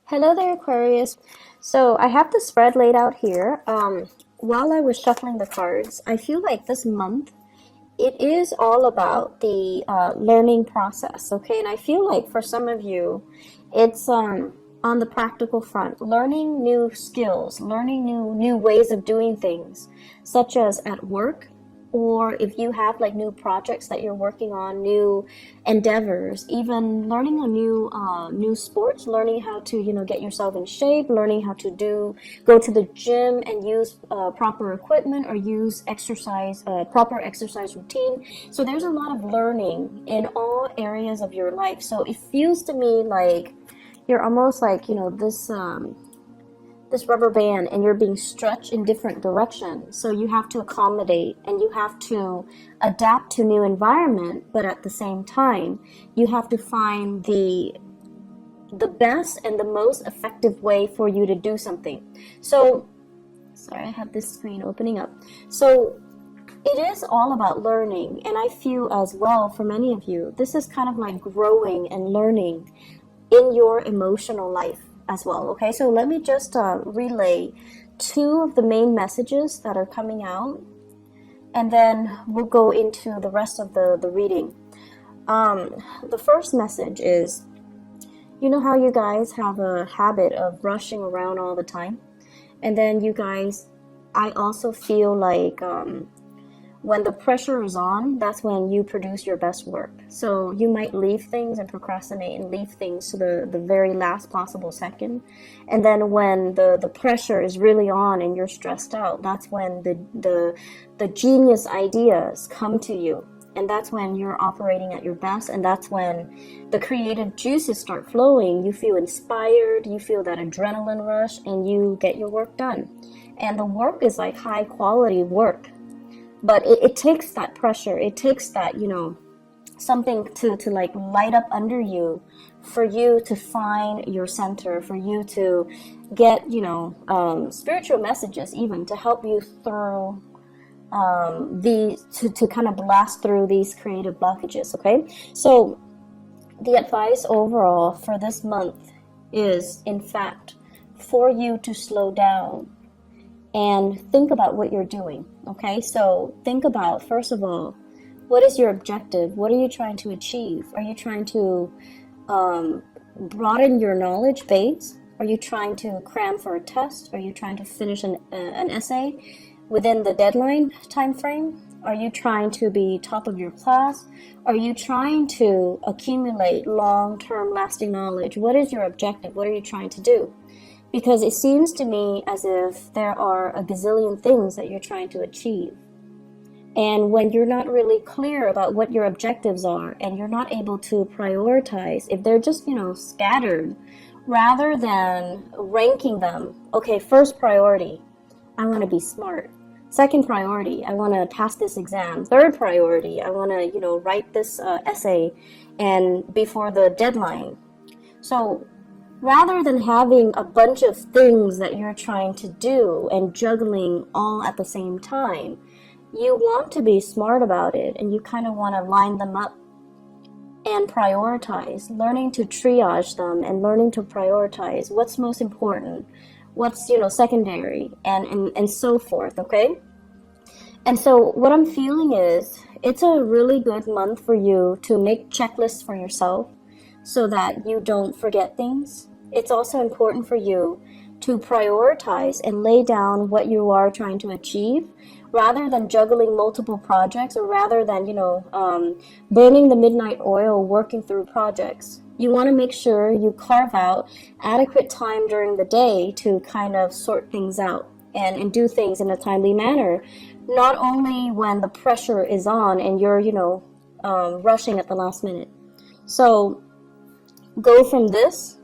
Hello there, Aquarius. So I have the spread laid out here. While I was shuffling the cards, I feel like this month it is all about the learning process, okay? And I feel like for some of you, it's on the practical front, learning new skills, learning new ways of doing things, such as at work, or if you have like new projects that you're working on, new endeavors, even learning a new sports, learning how to get yourself in shape, learning how to go to the gym and use proper equipment or use exercise proper exercise routine. So there's a lot of learning in all areas of your life. So it feels to me like you're almost like this rubber band, and you're being stretched in different directions. So you have to accommodate and you have to adapt to new environment, but at the same time, you have to find the best and the most effective way for you to do something. So, sorry, I have this screen opening up. So it is all about learning, and I feel as well for many of you, this is kind of like growing and learning in your emotional life as well. Okay, so let me just relay two of the main messages that are coming out, and then we'll go into the rest of the reading. The first message is, you know how you guys have a habit of rushing around all the time? And then you guys, I also feel like when the pressure is on, that's when you produce your best work. So you might leave things and procrastinate and leave things to the very last possible second. And then when the pressure is really on and you're stressed out, that's when the genius ideas come to you. And that's when you're operating at your best. And that's when the creative juices start flowing. You feel inspired, you feel that adrenaline rush, and you get your work done. And the work is like high quality work. But it takes that pressure, it takes that, something to like light up under you for you to find your center, for you to get, spiritual messages even to help you through to kind of blast through these creative blockages, okay? So the advice overall for this month is, in fact, for you to slow down and think about what you're doing, okay? So think about, first of all, what is your objective? What are you trying to achieve? Are you trying to broaden your knowledge base? Are you trying to cram for a test? Are you trying to finish an essay within the deadline time frame? Are you trying to be top of your class? Are you trying to accumulate long-term lasting knowledge? What is your objective? What are you trying to do? Because it seems to me as if there are a gazillion things that you're trying to achieve. And when you're not really clear about what your objectives are and you're not able to prioritize, if they're just, scattered, rather than ranking them, okay, first priority, I want to be smart. Second priority, I want to pass this exam. Third priority, I want to, write this essay and before the deadline. So rather than having a bunch of things that you're trying to do and juggling all at the same time, you want to be smart about it, and you kind of want to line them up and prioritize, learning to triage them and learning to prioritize what's most important, what's secondary, and so forth, okay? And so what I'm feeling is it's a really good month for you to make checklists for yourself so that you don't forget things. It's also important for you to prioritize and lay down what you are trying to achieve, rather than juggling multiple projects, or rather than, burning the midnight oil working through projects. You want to make sure you carve out adequate time during the day to kind of sort things out and do things in a timely manner, not only when the pressure is on and you're, rushing at the last minute. So go from this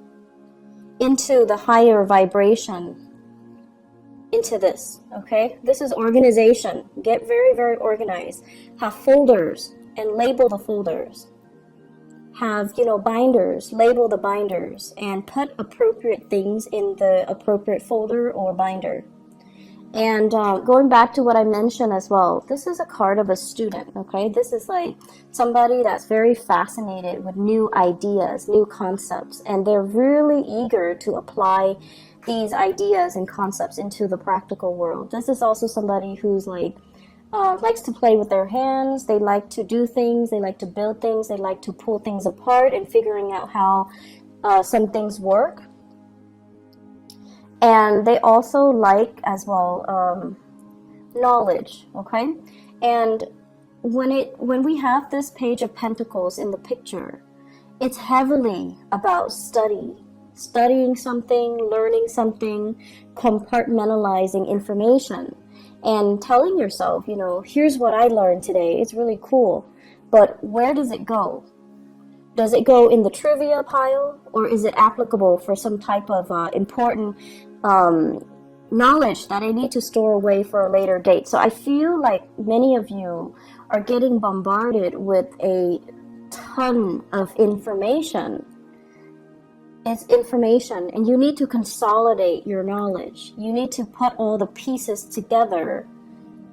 into the higher vibration, into this, okay? This is organization. Get very, very organized. Have folders and label the folders. Have, binders, label the binders, and put appropriate things in the appropriate folder or binder. And going back to what I mentioned as well, this is a card of a student, okay? This is like somebody that's very fascinated with new ideas, new concepts, and they're really eager to apply these ideas and concepts into the practical world. This is also somebody who's like, likes to play with their hands. They like to do things. They like to build things. They like to pull things apart and figuring out how some things work. And they also like as well knowledge, okay? And when we have this page of pentacles in the picture, it's heavily about studying something, learning something, compartmentalizing information, and telling yourself, you know, here's what I learned today. It's really cool, but where does it go? Does it go in the trivia pile, or is it applicable for some type of important knowledge that I need to store away for a later date? So I feel like many of you are getting bombarded with a ton of information. It's information, and you need to consolidate your knowledge. You need to put all the pieces together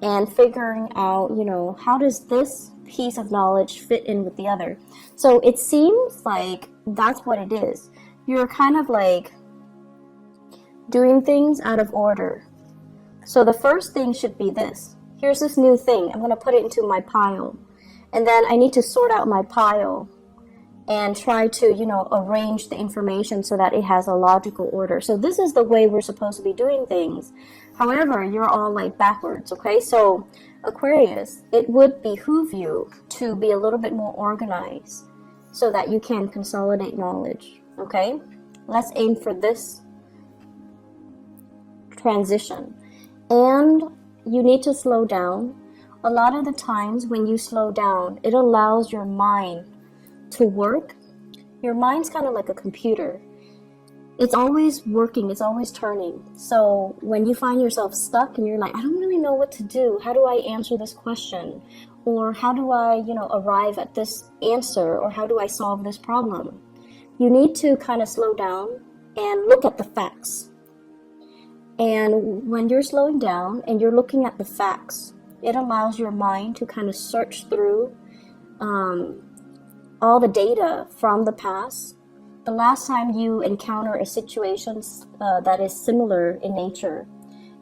and figuring out, you know, how does this piece of knowledge fit in with the other? So it seems like that's what it is. You're kind of like doing things out of order. So the first thing should be this. Here's this new thing. I'm going to put it into my pile. And then I need to sort out my pile and try to, you know, arrange the information so that it has a logical order. So this is the way we're supposed to be doing things. However, you're all like backwards, okay? So Aquarius, it would behoove you to be a little bit more organized so that you can consolidate knowledge, okay? Let's aim for this transition. And you need to slow down. A lot of the times when you slow down, it allows your mind to work. Your mind's kind of like a computer. It's always working, it's always turning. So when you find yourself stuck and you're like, I don't really know what to do, how do I answer this question? Or how do I, you know, arrive at this answer? Or how do I solve this problem? You need to kind of slow down and look at the facts. And when you're slowing down and you're looking at the facts, it allows your mind to kind of search through all the data from the past. The last time you encounter a situation that is similar in nature,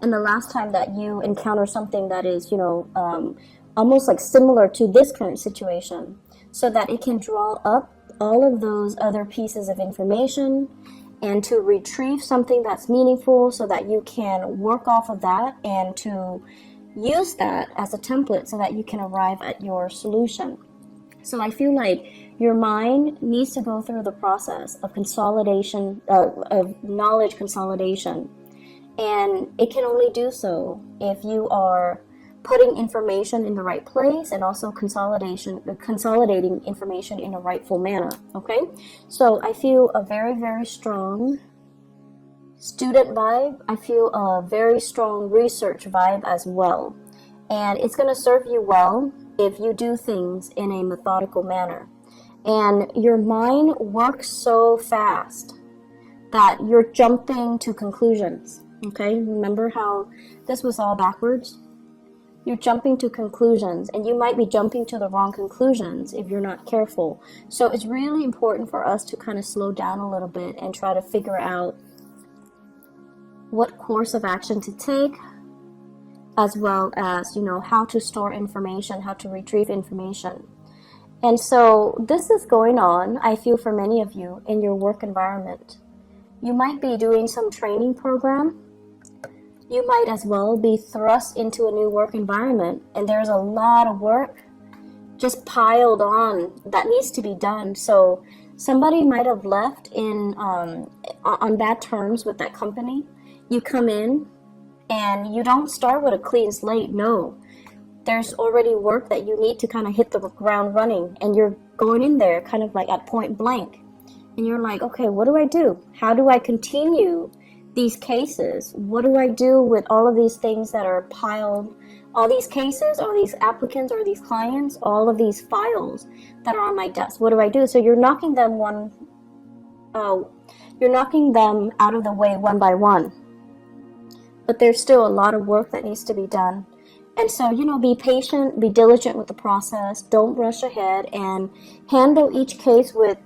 and the last time that you encounter something that is, you know, almost like similar to this current situation, so that it can draw up all of those other pieces of information and to retrieve something that's meaningful so that you can work off of that and to use that as a template so that you can arrive at your solution. So I feel like your mind needs to go through the process of consolidation, of knowledge consolidation. And it can only do so if you are putting information in the right place and also consolidating information in a rightful manner, okay? So I feel a very, very strong student vibe. I feel a very strong research vibe as well. And it's going to serve you well if you do things in a methodical manner. And your mind works so fast that you're jumping to conclusions, okay? Remember how this was all backwards? You're jumping to conclusions, and you might be jumping to the wrong conclusions if you're not careful. So it's really important for us to kind of slow down a little bit and try to figure out what course of action to take, as well as, you know, how to store information, how to retrieve information. And so this is going on, I feel, for many of you in your work environment. You might be doing some training program. You might as well be thrust into a new work environment, and there's a lot of work just piled on that needs to be done. So somebody might have left in on bad terms with that company. You come in and you don't start with a clean slate. No, there's already work that you need to kind of hit the ground running, and you're going in there kind of like at point blank, and you're like, okay, what do I do? How do I continue these cases? What do I do with all of these things that are piled, all these cases, all these applicants or these clients, all of these files that are on my desk? What do I do? So you're knocking them out of the way one by one. but there's still a lot of work that needs to be done. And so, you know, be patient, be diligent with the process, don't rush ahead, and handle each case with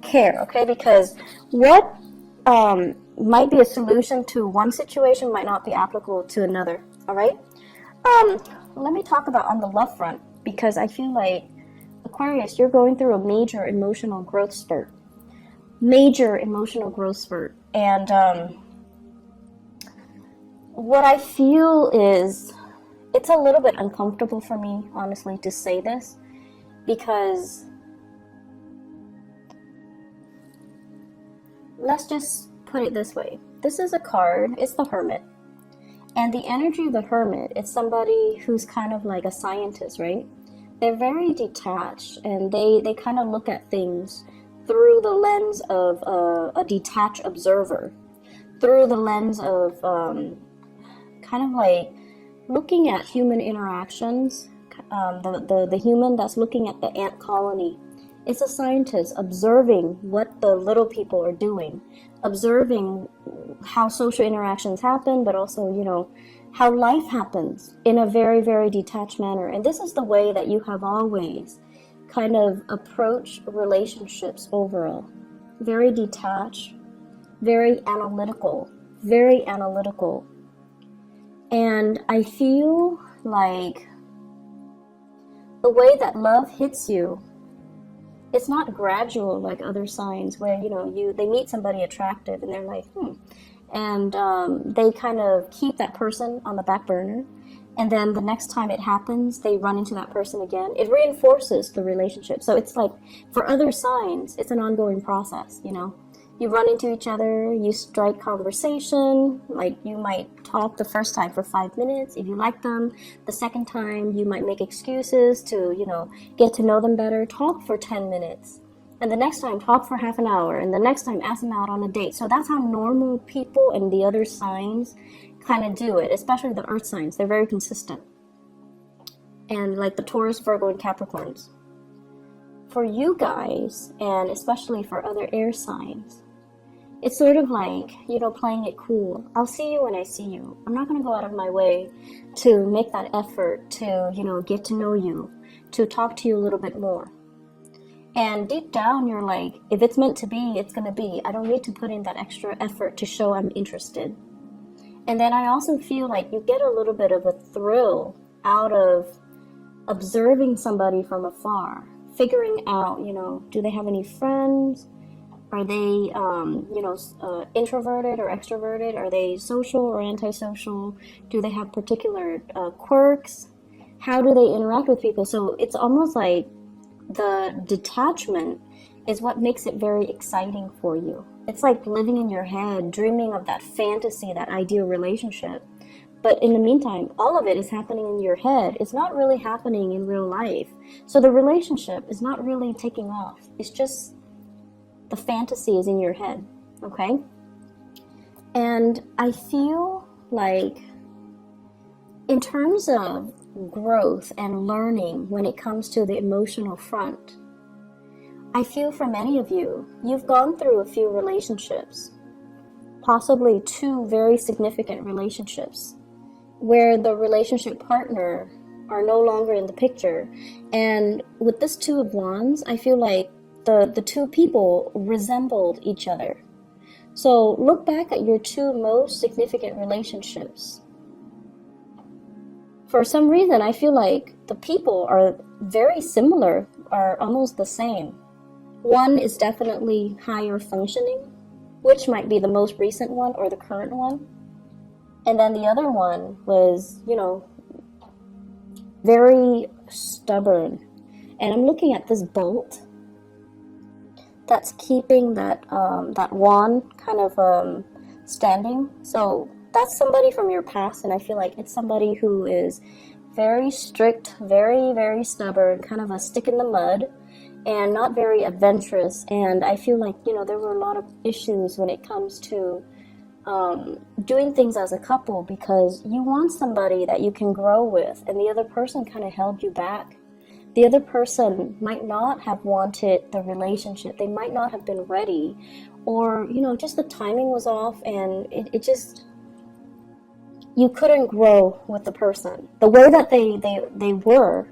care, okay? Because what might be a solution to one situation might not be applicable to another, all right? Let me talk about on the love front, because I feel like, Aquarius, you're going through a major emotional growth spurt. Major emotional growth spurt. And what I feel is, it's a little bit uncomfortable for me, honestly, to say this, because let's just put it this way. This is a card, it's the Hermit. And the energy of the Hermit is somebody who's kind of like a scientist, right? They're very detached, and they kind of look at things through the lens of a detached observer, through the lens of kind of like looking at human interactions. The human that's looking at the ant colony. It's a scientist observing what the little people are doing, observing how social interactions happen, but also, you know, how life happens in a very, very detached manner. And this is the way that you have always kind of approached relationships overall. Very detached, very analytical, very analytical. And I feel like the way that love hits you, it's not gradual like other signs where, you know, they meet somebody attractive and they're like, and they kind of keep that person on the back burner, and then the next time it happens, they run into that person again. It reinforces the relationship. So it's like, for other signs, it's an ongoing process, you know. You run into each other, you strike conversation, like you might talk the first time for 5 minutes. If you like them, the second time you might make excuses to, you know, get to know them better, talk for 10 minutes. And the next time, talk for half an hour. And the next time, ask them out on a date. So that's how normal people and the other signs kind of do it, especially the earth signs. They're very consistent. And like the Taurus, Virgo, and Capricorns. For you guys, and especially for other air signs, it's sort of like, you know, playing it cool. I'll see you when I see you. I'm not going to go out of my way to make that effort to, you know, get to know you, to talk to you a little bit more. And deep down, you're like, if it's meant to be, it's going to be. I don't need to put in that extra effort to show I'm interested. And then I also feel like you get a little bit of a thrill out of observing somebody from afar, figuring out, you know, do they have any friends? Are they, you know, introverted or extroverted? Are they social or antisocial? Do they have particular quirks? How do they interact with people? So it's almost like the detachment is what makes it very exciting for you. It's like living in your head, dreaming of that fantasy, that ideal relationship. But in the meantime, all of it is happening in your head. It's not really happening in real life. So the relationship is not really taking off. It's just the fantasy is in your head, okay? And I feel like in terms of growth and learning when it comes to the emotional front, I feel for many of you, you've gone through a few relationships, possibly 2 very significant relationships, where the relationship partner are no longer in the picture. And with this 2 of Wands, I feel like the 2 people resembled each other. So look back at your 2 most significant relationships. For some reason, I feel like the people are very similar, are almost the same. One is definitely higher functioning, which might be the most recent one or the current one. And then the other one was, you know, very stubborn. And I'm looking at this bolt that's keeping that that wand kind of standing. So that's somebody from your past, and I feel like it's somebody who is very strict, very, very stubborn, kind of a stick in the mud, and not very adventurous. And I feel like, you know, there were a lot of issues when it comes to doing things as a couple, because you want somebody that you can grow with, and the other person kind of held you back. The other person might not have wanted the relationship. They might not have been ready, or, you know, just the timing was off, and it just, you couldn't grow with the person. The way that they were,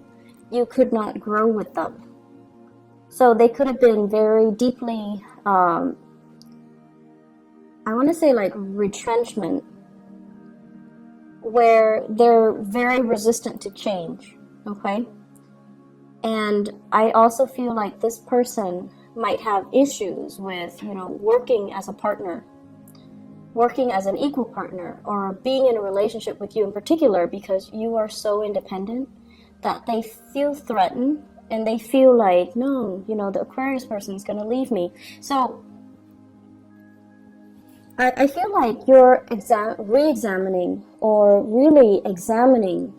you could not grow with them. So they could have been very deeply, I want to say like retrenchment, where they're very resistant to change, okay? And I also feel like this person might have issues with, working as a partner, working as an equal partner, or being in a relationship with you in particular, because you are so independent that they feel threatened and they feel like, no, the Aquarius person is going to leave me. So I feel like you're re-examining or really examining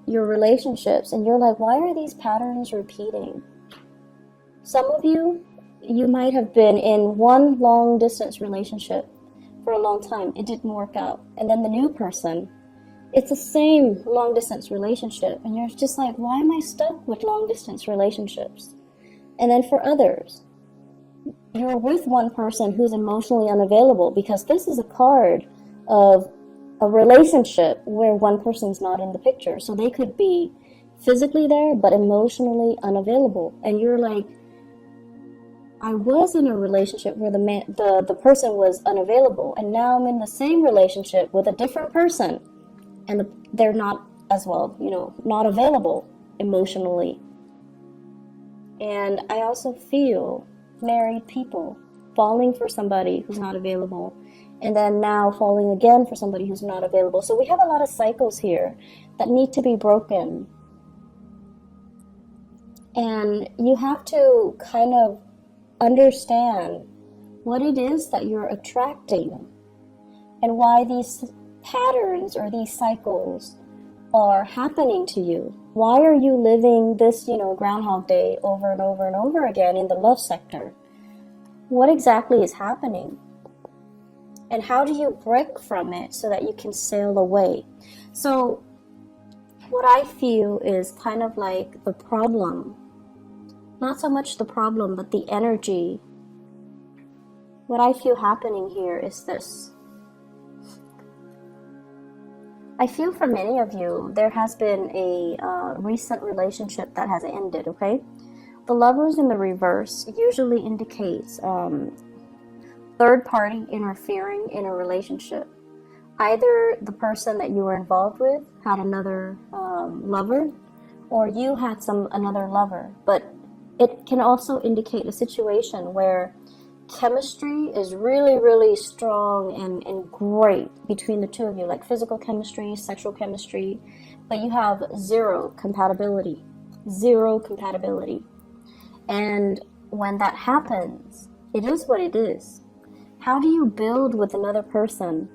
your relationships, and you're like, why are these patterns repeating? Some of you might have been in one long distance relationship for a long time. It didn't work out. And then the new person, it's the same long distance relationship. And you're just like, why am I stuck with long distance relationships? And then for others, you're with one person who's emotionally unavailable, because this is a card of a relationship where one person's not in the picture. So they could be physically there, but emotionally unavailable. And you're like, I was in a relationship where the person was unavailable, and now I'm in the same relationship with a different person, and they're not as well, not available emotionally. And I also feel married people falling for somebody who's not available, and then now falling again for somebody who's not available. So we have a lot of cycles here that need to be broken. And you have to kind of understand what it is that you're attracting and why these patterns or these cycles are happening to you. Why are you living this, Groundhog Day over and over and over again in the love sector? What exactly is happening? And how do you break from it so that you can sail away? So what I feel is kind of like the problem, not so much the problem, but the energy. What I feel happening here is this. I feel for many of you, there has been a recent relationship that has ended, okay? The Lovers in the reverse usually indicates third party interfering in a relationship. Either the person that you were involved with had another lover, or you had another lover. But it can also indicate a situation where chemistry is really, really strong and great between the two of you, like physical chemistry, sexual chemistry, but you have zero compatibility. And when that happens, it is what it is. How do you build with another person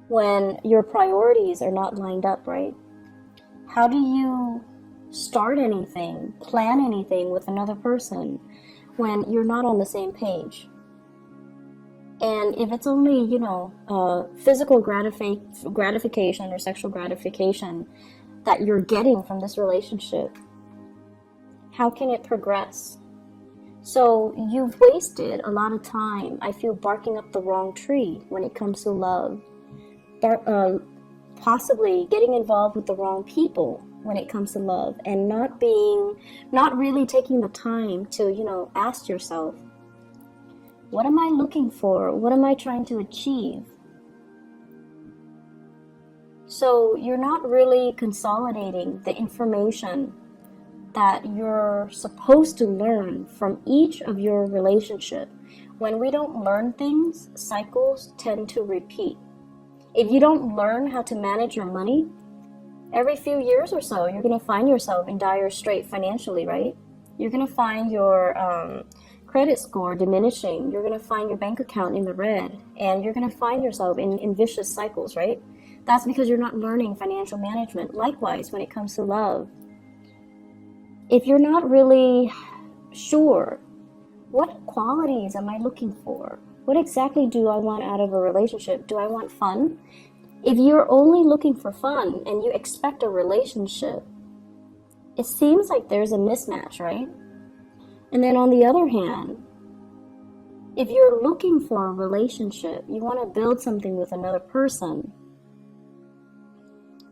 when your priorities are not lined up, right? How do you start anything, plan anything with another person when you're not on the same page? And if it's only, physical gratification or sexual gratification that you're getting from this relationship, how can it progress? So you've wasted a lot of time, I feel, barking up the wrong tree when it comes to love. Possibly getting involved with the wrong people when it comes to love, and not really taking the time to, ask yourself, what am I looking for? What am I trying to achieve? So you're not really consolidating the information that you're supposed to learn from each of your relationship. When we don't learn things, cycles tend to repeat. If you don't learn how to manage your money, every few years or so, you're going to find yourself in dire strait financially, right? You're going to find your credit score diminishing. You're going to find your bank account in the red, and you're going to find yourself in vicious cycles, right? That's because you're not learning financial management. Likewise, when it comes to love, if you're not really sure, what qualities am I looking for? What exactly do I want out of a relationship? Do I want fun? If you're only looking for fun and you expect a relationship, it seems like there's a mismatch, right? And then on the other hand, if you're looking for a relationship, you want to build something with another person,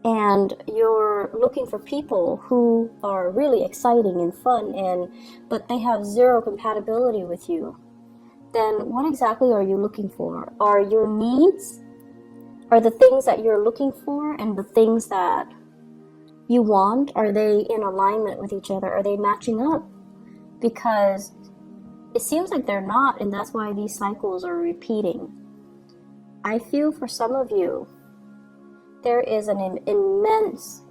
and you're looking for people who are really exciting and fun, but they have zero compatibility with you, then what exactly are you looking for? Are your needs, are the things that you're looking for and the things that you want, are they in alignment with each other? Are they matching up? Because it seems like they're not, and that's why these cycles are repeating. I feel for some of you, there is an immense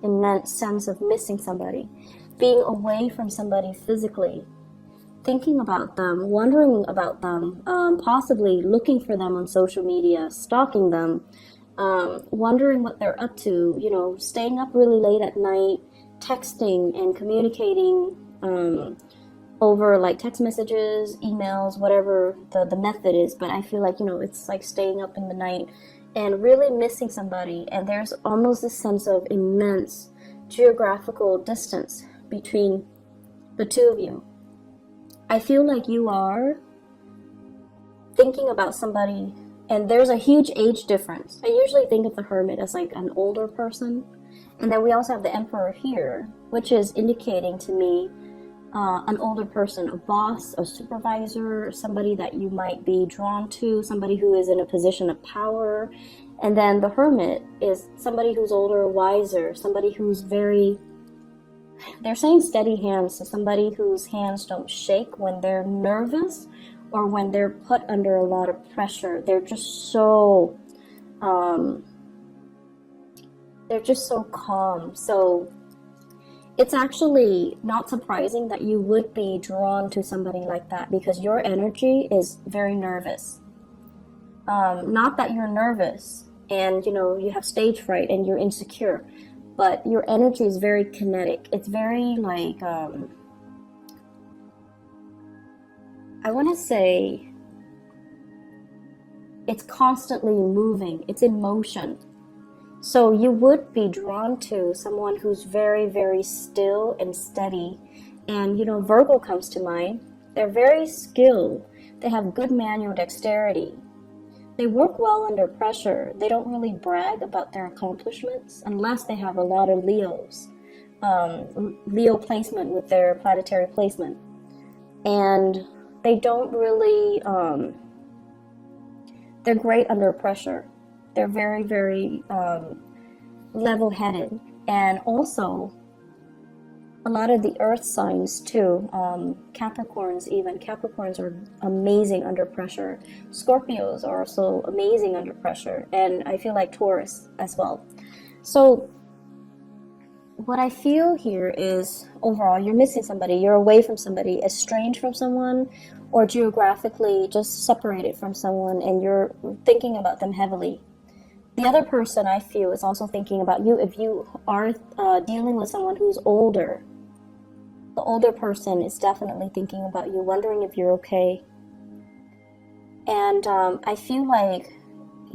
sense of missing somebody, being away from somebody physically, thinking about them, wondering about them, possibly looking for them on social media, stalking them, wondering what they're up to, you know, staying up really late at night, texting and communicating over like text messages, emails, whatever the method is. But I feel like, you know, it's like staying up in the night and really missing somebody. And there's almost this sense of immense geographical distance between the two of you. I feel like you are thinking about somebody, and there's a huge age difference. I usually think of the Hermit as like an older person. And then we also have the Emperor here, which is indicating to me an older person, a boss, a supervisor, somebody that you might be drawn to, somebody who is in a position of power. And then the Hermit is somebody who's older, wiser, somebody who's very, they're saying steady hands, so somebody whose hands don't shake when they're nervous or when they're put under a lot of pressure. They're just so calm. So it's actually not surprising that you would be drawn to somebody like that, because your energy is very nervous. Not that you're nervous and, you know, you have stage fright and you're insecure, but your energy is very kinetic. It's very like, I want to say it's constantly moving. It's in motion. So you would be drawn to someone who's very, very still and steady. And, you know, Virgo comes to mind. They're very skilled. They have good manual dexterity. They work well under pressure. They don't really brag about their accomplishments unless they have a lot of Leos. Leo placement with their planetary placement. And they don't really, they're great under pressure. They're very, very level-headed. And also, a lot of the earth signs too, Capricorns even. Capricorns are amazing under pressure. Scorpios are also amazing under pressure. And I feel like Taurus as well. So what I feel here is, overall, you're missing somebody. You're away from somebody, estranged from someone, or geographically just separated from someone, and you're thinking about them heavily. The other person, I feel, is also thinking about you. If you are dealing with someone who's older, the older person is definitely thinking about you, wondering if you're okay. And I feel like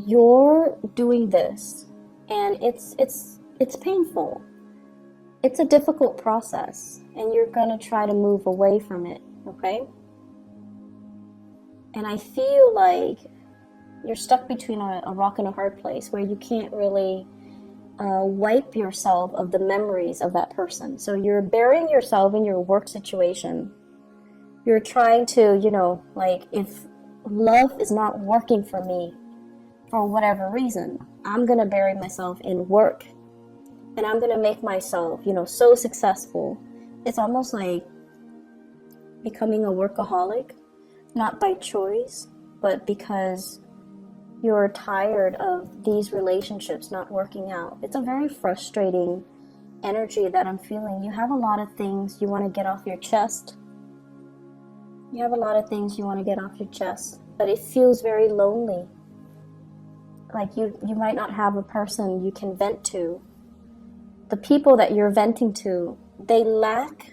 you're doing this, and it's painful. It's a difficult process, and you're gonna try to move away from it, okay? And I feel like you're stuck between a rock and a hard place where you can't really wipe yourself of the memories of that person. So you're burying yourself in your work situation. You're trying to, you know, like, if love is not working for me for whatever reason, I'm gonna bury myself in work, and I'm gonna make myself, you know, so successful. It's almost like becoming a workaholic, not by choice, but because you're tired of these relationships not working out. It's a very frustrating energy that I'm feeling. You have a lot of things you want to get off your chest. You have a lot of things you want to get off your chest, but it feels very lonely. Like you might not have a person you can vent to. The people that you're venting to, they lack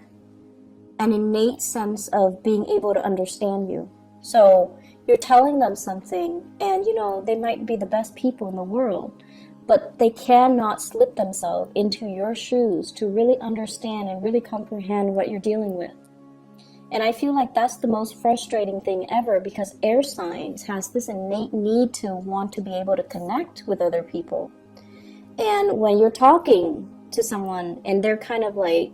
an innate sense of being able to understand you. So you're telling them something, and, you know, they might be the best people in the world, but they cannot slip themselves into your shoes to really understand and really comprehend what you're dealing with. And I feel like that's the most frustrating thing ever, because air signs has this innate need to want to be able to connect with other people. And when you're talking to someone and they're kind of like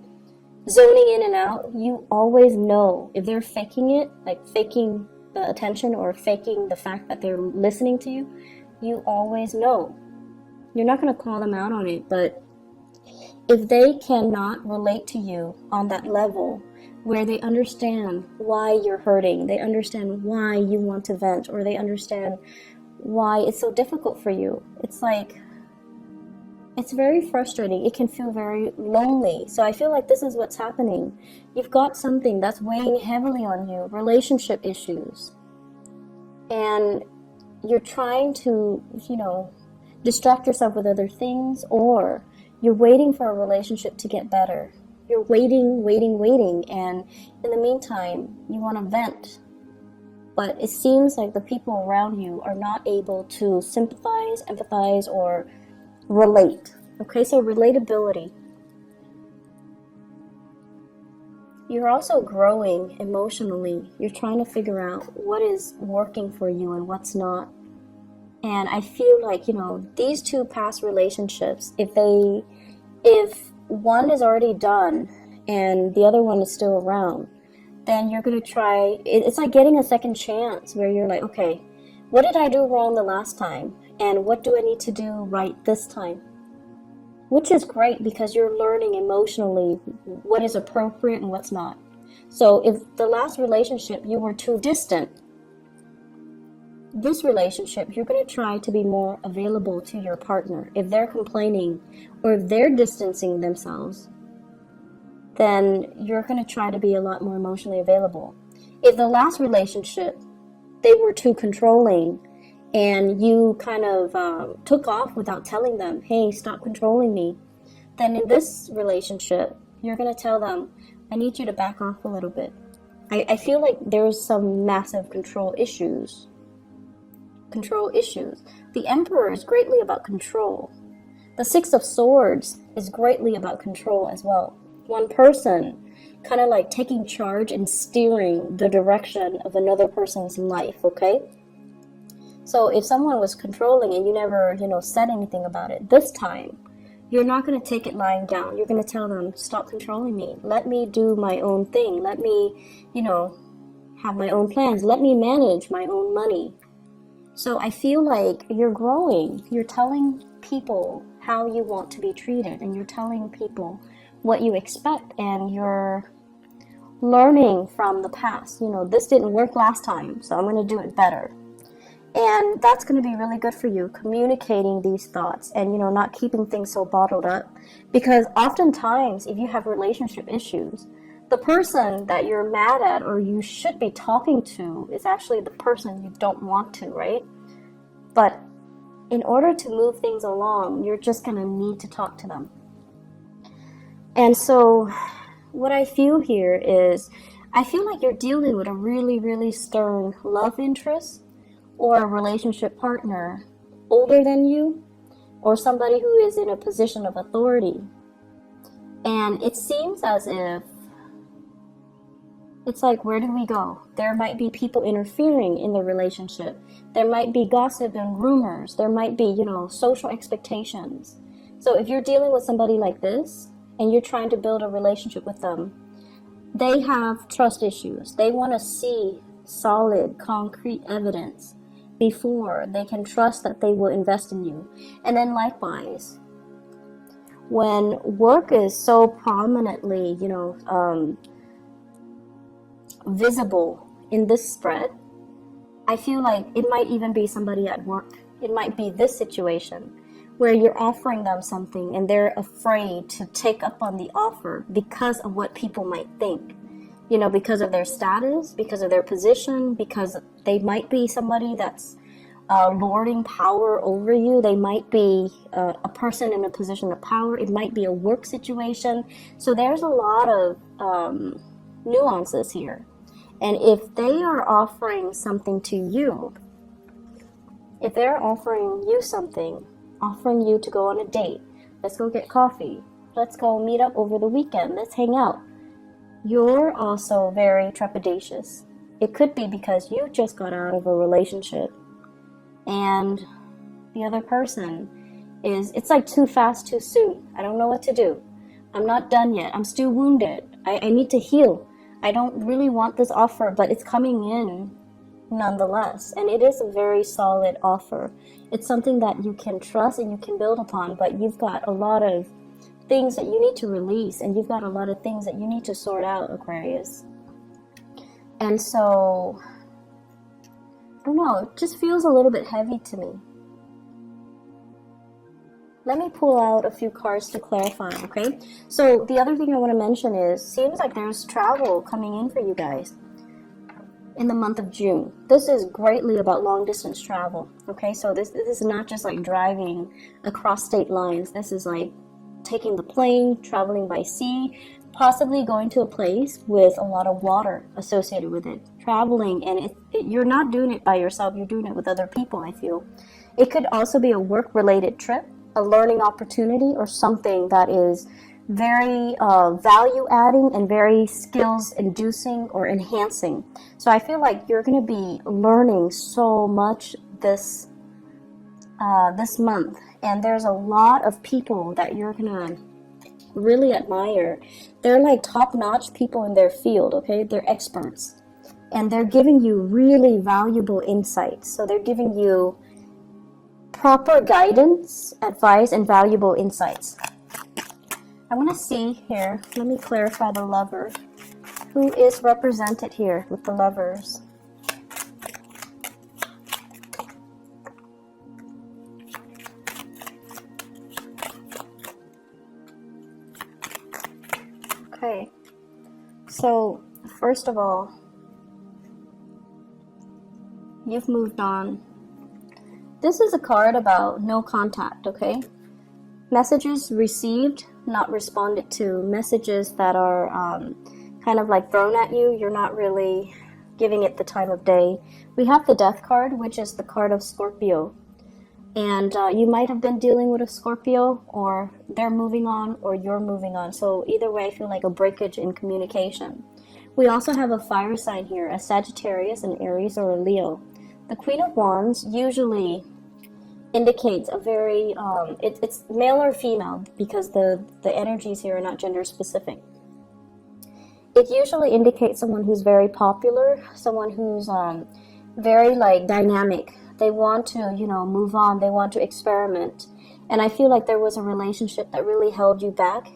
zoning in and out, you always know if they're faking it, like faking the attention or faking the fact that they're listening to you. You always know. You're not going to call them out on it, but if they cannot relate to you on that level where they understand why you're hurting, they understand why you want to vent, or they understand why it's so difficult for you, it's like, it's very frustrating. It can feel very lonely. So I feel like this is what's happening. You've got something that's weighing heavily on you, relationship issues. And you're trying to, distract yourself with other things, or you're waiting for a relationship to get better. You're waiting, and in the meantime, you want to vent. But it seems like the people around you are not able to sympathize, empathize, or relate. Okay, so relatability. You're also growing emotionally. You're trying to figure out what is working for you and what's not. And I feel like, these two past relationships, if one is already done and the other one is still around, then you're going to try, it's like getting a second chance where you're like, okay, what did I do wrong the last time? And what do I need to do right this time? Which is great because you're learning emotionally what is appropriate and what's not. So if the last relationship you were too distant, this relationship you're going to try to be more available to your partner. If they're complaining or if they're distancing themselves, then you're going to try to be a lot more emotionally available. If the last relationship they were too controlling, and you kind of took off without telling them, hey, stop controlling me, then in this relationship, you're going to tell them, I need you to back off a little bit. I feel like there's some massive control issues. The Emperor is greatly about control. The Six of Swords is greatly about control as well. One person kind of like taking charge and steering the direction of another person's life, okay? So if someone was controlling and you never, said anything about it, this time, you're not going to take it lying down. You're going to tell them, stop controlling me. Let me do my own thing. Let me, have my own plans. Let me manage my own money. So I feel like you're growing. You're telling people how you want to be treated, and you're telling people what you expect, and you're learning from the past. This didn't work last time, so I'm going to do it better. And that's going to be really good for you, communicating these thoughts and, not keeping things so bottled up. Because oftentimes, if you have relationship issues, the person that you're mad at or you should be talking to is actually the person you don't want to, right? But in order to move things along, you're just going to need to talk to them. And so what I feel here is, I feel like you're dealing with a really, really stern love interest, or a relationship partner older than you, or somebody who is in a position of authority. And it seems as if it's like, where do we go? There might be people interfering in the relationship. There might be gossip and rumors. There might be, social expectations. So if you're dealing with somebody like this and you're trying to build a relationship with them, they have trust issues. They want to see solid, concrete evidence before they can trust that they will invest in you. And then likewise, when work is so prominently, visible in this spread, I feel like it might even be somebody at work. It might be this situation where you're offering them something and they're afraid to take up on the offer because of what people might think. Because of their status, because of their position, because they might be somebody that's lording power over you. They might be a person in a position of power. It might be a work situation. So there's a lot of nuances here. And if they are offering something to you, if they're offering you something, offering you to go on a date, let's go get coffee, let's go meet up over the weekend, let's hang out, you're also very trepidatious. It could be because you just got out of a relationship and the other person is, it's like too fast, too soon. I don't know what to do. I'm not done yet. I'm still wounded. I need to heal. I don't really want this offer, but it's coming in nonetheless. And it is a very solid offer. It's something that you can trust and you can build upon, but you've got a lot of things that you need to release, and you've got a lot of things that you need to sort out, Aquarius. And so, I don't know, it just feels a little bit heavy to me. Let me pull out a few cards to clarify, okay? So the other thing I want to mention is, seems like there's travel coming in for you guys in the month of June. This is greatly about long distance travel, okay? So this is not just like driving across state lines. This is like taking the plane, traveling by sea, possibly going to a place with a lot of water associated with it. Traveling, and you're not doing it by yourself, you're doing it with other people, I feel. It could also be a work-related trip, a learning opportunity, or something that is very value-adding and very skills-inducing or enhancing. So I feel like you're going to be learning so much this month. And there's a lot of people that you're going to really admire. They're like top-notch people in their field, okay? They're experts. And they're giving you really valuable insights. So they're giving you proper guidance, advice, and valuable insights. I want to see here, let me clarify the Lover. Who is represented here with the Lovers? Okay, so first of all, you've moved on. This is a card about no contact, okay? Messages received, not responded to. Messages that are kind of like thrown at you. You're not really giving it the time of day. We have the Death card, which is the card of Scorpio. And you might have been dealing with a Scorpio, or they're moving on, or you're moving on. So either way, I feel like a breakage in communication. We also have a fire sign here, a Sagittarius, an Aries, or a Leo. The Queen of Wands usually indicates a very, it's male or female, because the energies here are not gender specific. It usually indicates someone who's very popular, someone who's very like dynamic. They want to, you know, move on. They want to experiment. And I feel like there was a relationship that really held you back.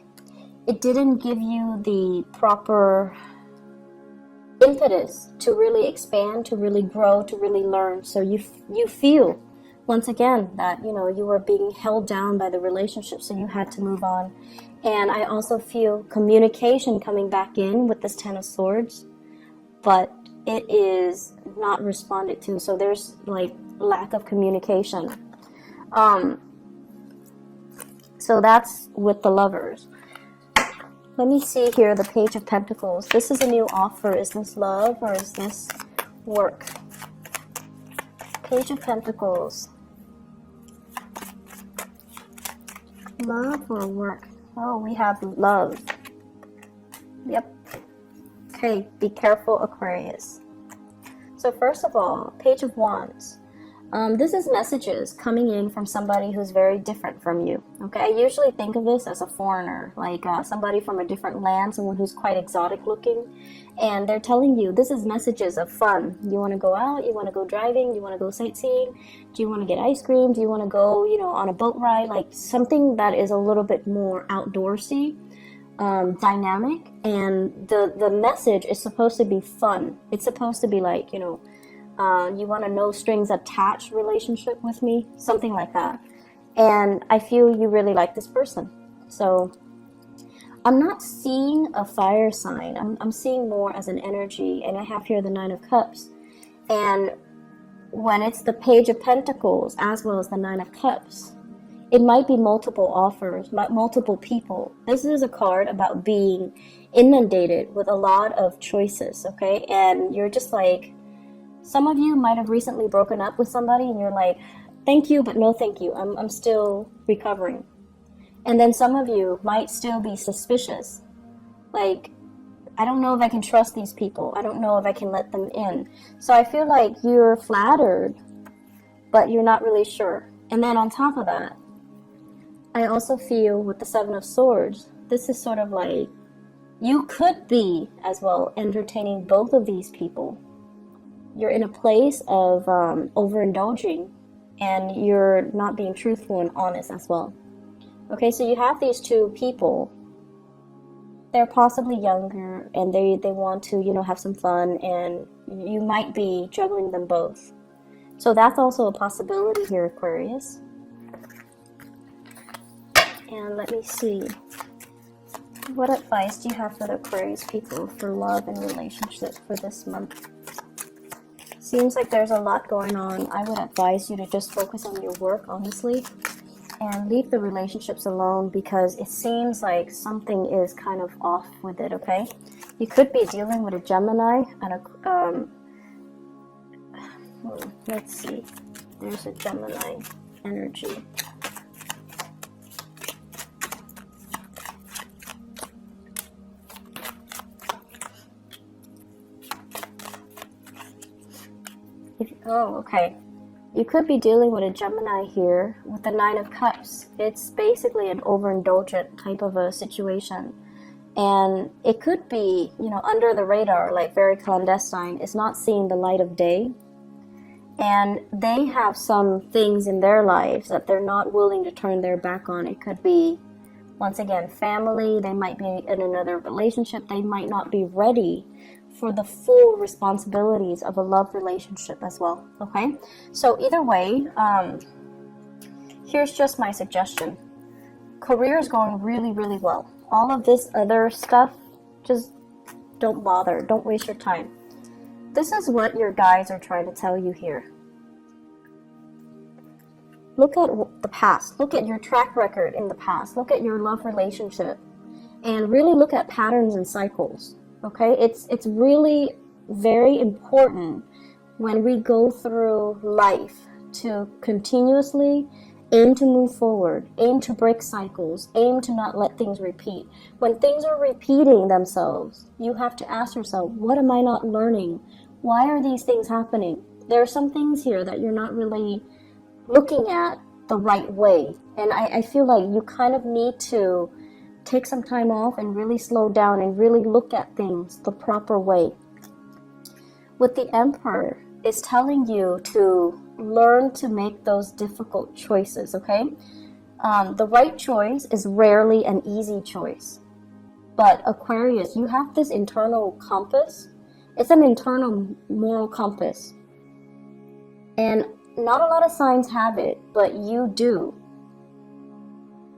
It didn't give you the proper impetus to really expand, to really grow, to really learn. So you feel, once again, that, you know, you were being held down by the relationship, so you had to move on. And I also feel communication coming back in with this Ten of Swords, but it is not responded to. So there's like lack of communication. So that's with the Lovers. Let me see here, the Page of Pentacles. This is a new offer. Is this love or is this work? Page of Pentacles. Love or work? Oh, we have love. Yep. Okay, be careful, Aquarius. So first of all, Page of Wands. This is messages coming in from somebody who's very different from you. Okay, I usually think of this as a foreigner, like somebody from a different land, someone who's quite exotic looking, and they're telling you this is messages of fun. You want to go out, you want to go driving, you want to go sightseeing, do you want to get ice cream, do you want to go, you know, on a boat ride, like something that is a little bit more outdoorsy, dynamic. And the message is supposed to be fun. It's supposed to be like, you know, you want a no strings attached relationship with me, something like that. And I feel you really like this person. So I'm not seeing a fire sign. I'm seeing more as an energy. And I have here the Nine of Cups. And when it's the Page of Pentacles as well as the Nine of Cups, it might be multiple offers, multiple people. This is a card about being inundated with a lot of choices, okay? And you're just like, some of you might have recently broken up with somebody and you're like, thank you, but no thank you. I'm still recovering. And then some of you might still be suspicious. Like, I don't know if I can trust these people. I don't know if I can let them in. So I feel like you're flattered, but you're not really sure. And then on top of that, I also feel with the Seven of Swords, this is sort of like, you could be as well entertaining both of these people. You're in a place of overindulging, and you're not being truthful and honest as well. Okay, so you have these two people. They're possibly younger, and they want to, you know, have some fun, and you might be juggling them both. So that's also a possibility here, Aquarius. And let me see. What advice do you have for the Aquarius people for love and relationships for this month? Seems like there's a lot going on. I would advise you to just focus on your work, honestly, and leave the relationships alone, because it seems like something is kind of off with it, okay? You could be dealing with a Gemini and a, let's see. There's a Gemini energy. Okay. You could be dealing with a Gemini here with the Nine of Cups. It's basically an overindulgent type of a situation. And it could be, you know, under the radar, like very clandestine. It's not seeing the light of day. And they have some things in their lives that they're not willing to turn their back on. It could be, once again, family. They might be in another relationship. They might not be ready for the full responsibilities of a love relationship as well, okay? So either way, here's just my suggestion. Career is going really, really well. All of this other stuff, just don't bother. Don't waste your time. This is what your guides are trying to tell you here. Look at the past. Look at your track record in the past. Look at your love relationship. And really look at patterns and cycles. Okay, it's really very important when we go through life to continuously aim to move forward, aim to break cycles, aim to not let things repeat. When things are repeating themselves, you have to ask yourself, what am I not learning? Why are these things happening? There are some things here that you're not really looking at the right way. And I feel like you kind of need to take some time off and really slow down and really look at things the proper way. With the Emperor, it's telling you to learn to make those difficult choices, okay? The right choice is rarely an easy choice. But Aquarius, you have this internal compass. It's an internal moral compass. And not a lot of signs have it, but you do.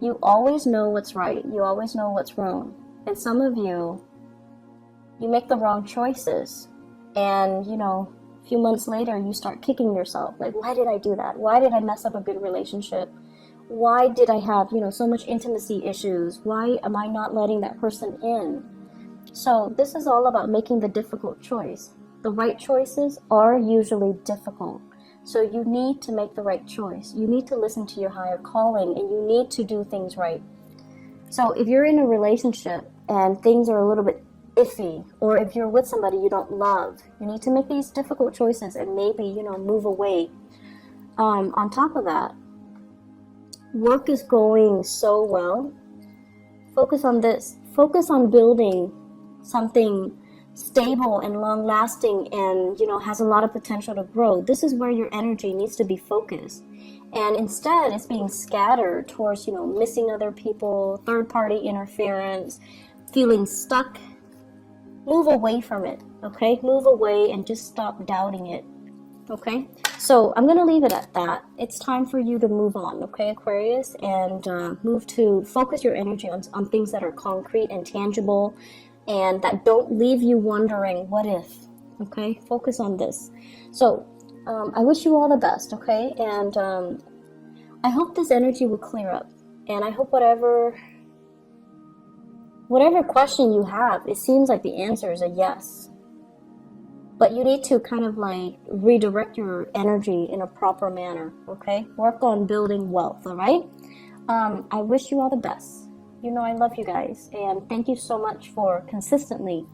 You always know what's right. You always know what's wrong. And some of you make the wrong choices. And, you know, a few months later, you start kicking yourself. Like, why did I do that? Why did I mess up a good relationship? Why did I have, you know, so much intimacy issues? Why am I not letting that person in? So this is all about making the difficult choice. The right choices are usually difficult. So you need to make the right choice. You need to listen to your higher calling, and you need to do things right. So if you're in a relationship and things are a little bit iffy, or if you're with somebody you don't love, you need to make these difficult choices and maybe, you know, move away. On top of that, work is going so well. Focus on this. Focus on building something stable and long-lasting and, you know, has a lot of potential to grow. This is where your energy needs to be focused. And instead, it's being scattered towards, you know, missing other people, third-party interference, feeling stuck. Move away from it, okay? Move away and just stop doubting it, okay? So I'm going to leave it at that. It's time for you to move on, okay, Aquarius? And move to focus your energy on things that are concrete and tangible, and that don't leave you wondering, what if, okay? Focus on this. So, I wish you all the best, okay? And I hope this energy will clear up. And I hope whatever question you have, it seems like the answer is a yes. But you need to kind of like redirect your energy in a proper manner, okay? Work on building wealth, all right? I wish you all the best. You know I love you guys, and thank you so much for consistently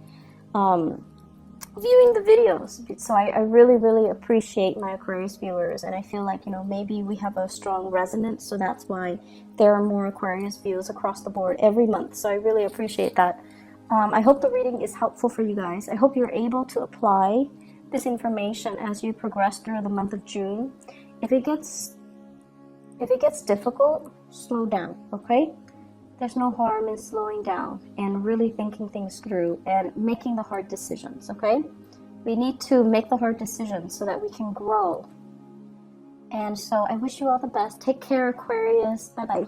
viewing the videos. So I really, really appreciate my Aquarius viewers, and I feel like, you know, maybe we have a strong resonance, so that's why there are more Aquarius views across the board every month. So I really appreciate that. I hope the reading is helpful for you guys. I hope you're able to apply this information as you progress through the month of June. If it gets difficult, slow down, okay? There's no harm in slowing down and really thinking things through and making the hard decisions, okay? We need to make the hard decisions so that we can grow. And so I wish you all the best. Take care, Aquarius. Bye-bye.